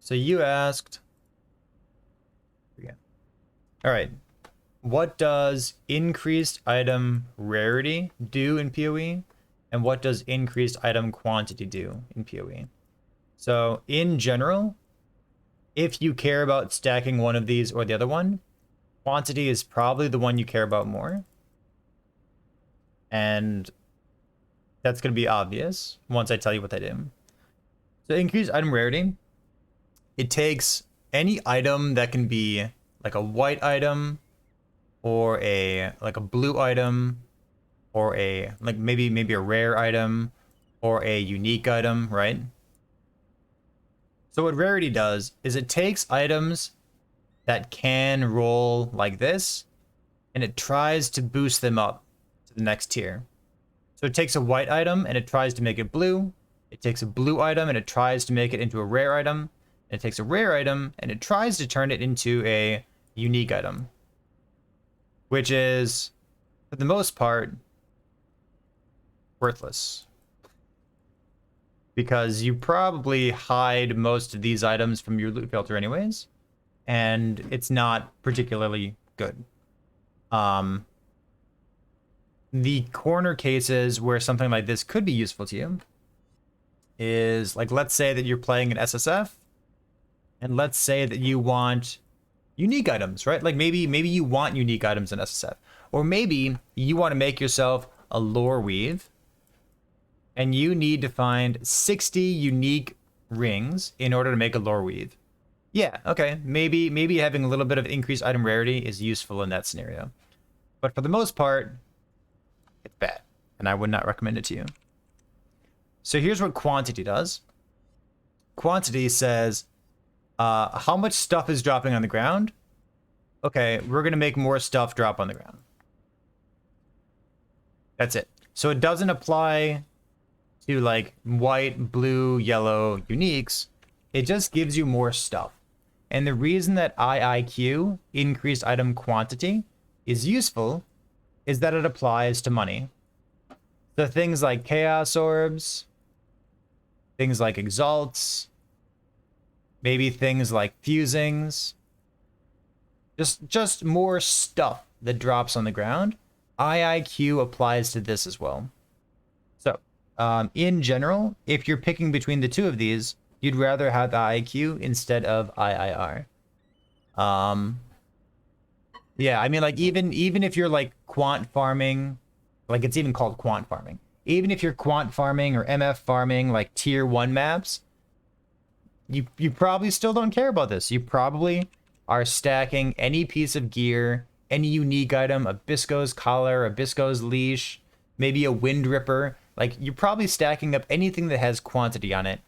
So you asked, yeah. All right. What does increased item rarity do in PoE? And what does increased item quantity do in PoE? So in general, if you care about stacking one of these or the other one, quantity is probably the one you care about more. And that's going to be obvious once I tell you what they do. So increased item rarity, it takes any item that can be like a white item or a blue item or a maybe a rare item or a unique item, right? So what rarity does is it takes items that can roll like this and it tries to boost them up to the next tier. So it takes a white item and it tries to make it blue. It takes a blue item and it tries to make it into a rare item. And it takes a rare item and it tries to turn it into a unique item, which is, for the most part, worthless. Because you probably hide most of these items from your loot filter anyways, and it's not particularly good. The corner cases where something like this could be useful to you is, like, let's say that you're playing an SSF, and let's say that you want unique items, right? Like maybe you want unique items in SSF, or maybe you want to make yourself a lore weave, and you need to find 60 unique rings in order to make a lore weave. Yeah, okay, maybe having a little bit of increased item rarity is useful in that scenario, but for the most part, it's bad, and I would not recommend it to you. So here's what quantity does. Quantity says, how much stuff is dropping on the ground? Okay, we're going to make more stuff drop on the ground. That's it. So it doesn't apply to like white, blue, yellow uniques. It just gives you more stuff. And the reason that IIQ, increased item quantity, is useful is that it applies to money. So things like chaos orbs, things like exalts, maybe things like fusings, just more stuff that drops on the ground. IIQ applies to this as well. So in general, if you're picking between the two of these, you'd rather have IIQ instead of IIR. Yeah, I mean, like, even if you're like quant farming, like it's even called quant farming. Even if you're quant farming or MF farming, like tier 1 maps, you probably still don't care about this. You probably are stacking any piece of gear, any unique item, a Bisco's collar, a Bisco's leash, maybe a Wind Ripper. Like, you're probably stacking up anything that has quantity on it,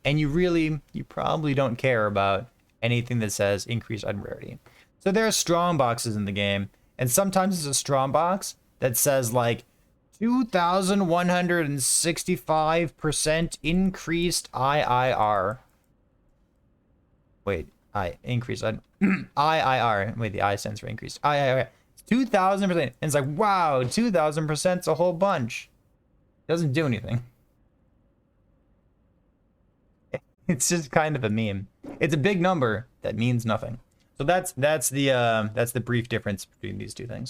and you probably don't care about anything that says increased item rarity. So there are strong boxes in the game, and sometimes it's a strong box that says like 2,165% increased IIR. Wait, increased IIR. Wait, the I stands for increased. IIR. 2,000%. And it's like, wow, 2,000% is a whole bunch. Doesn't do anything. It's just kind of a meme. It's a big number that means nothing. So that's the brief difference between these two things.